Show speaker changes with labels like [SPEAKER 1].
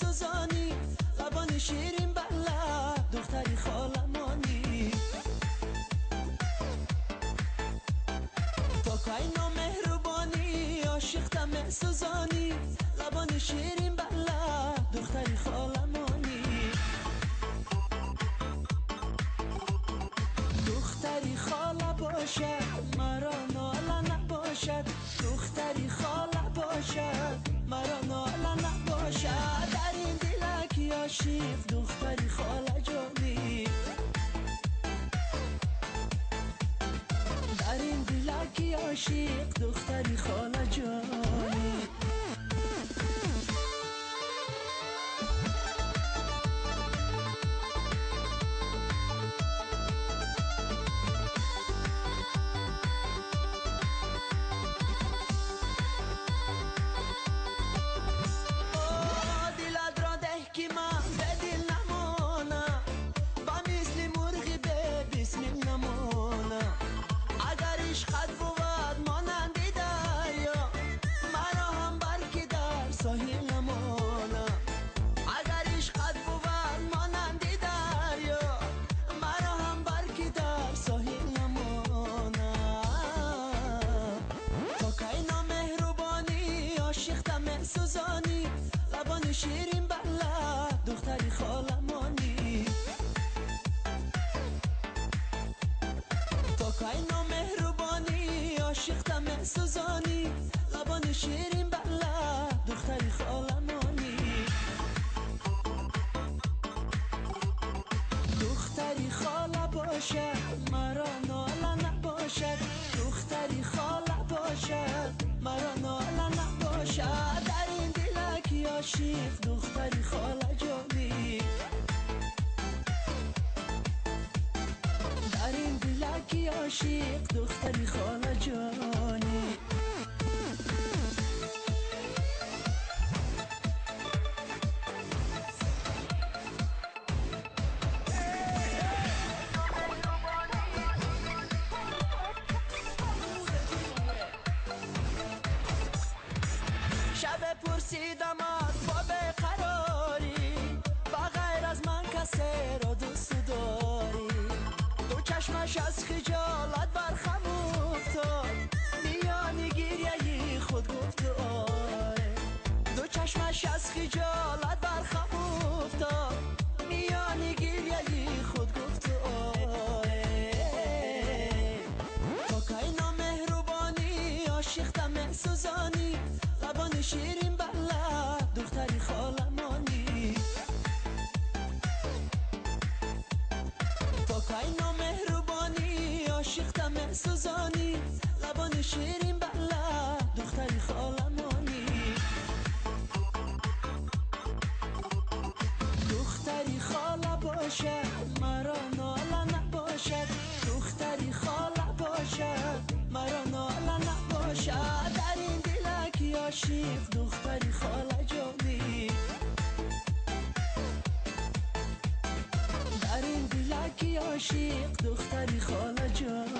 [SPEAKER 1] سوزانی، لبان شیرین بله دختری خالمانی. تا که اینا مهربانی عاشقتم سوزانی، لبان شیرین بله دختری خالمانی. دختری خاله باشد مرا ناله نباشد، دختری خاله باشد مرا ناله نباشد. در این دلک عاشق دختری خاله جانی، در این دلک عاشق دختری خاله جانی. سوزانی، لبان شیرین بله دختری خالمانی. تا که اینا مهربانی عاشقتم سوزانی، لبان شیرین بله دختری خالمانی. دختری خاله باشد مرا ناله نباشد، دختری خاله باشد مرا ناله نباشد. در این دلک عاشق دختری خاله جانی، در این دلک عاشق دختری خاله جانی. شب پرسیدم از با قراری، بغیر از من کسی را دوست داری؟ دو چشمش از خجالت برخم افتاد، میان گریه خود گفت آره. دو چشمش از خجالت برخم افتاد، میان گریه خود گفت آره. تا که اینا مهربانی عاشقتم سوزانی، لبان شیرین بله دختری خالمانی. تا که اینا مهربانی عاشقتم سوزانی، لبان شیرین بله دختری خالمانی. دختری خاله باشد مرا ناله نباشد، دختری خاله باشد مرا ناله نباشد. در این دلک عاشق دختری خاله جانی، در این دلک عاشق دختری خاله جانی.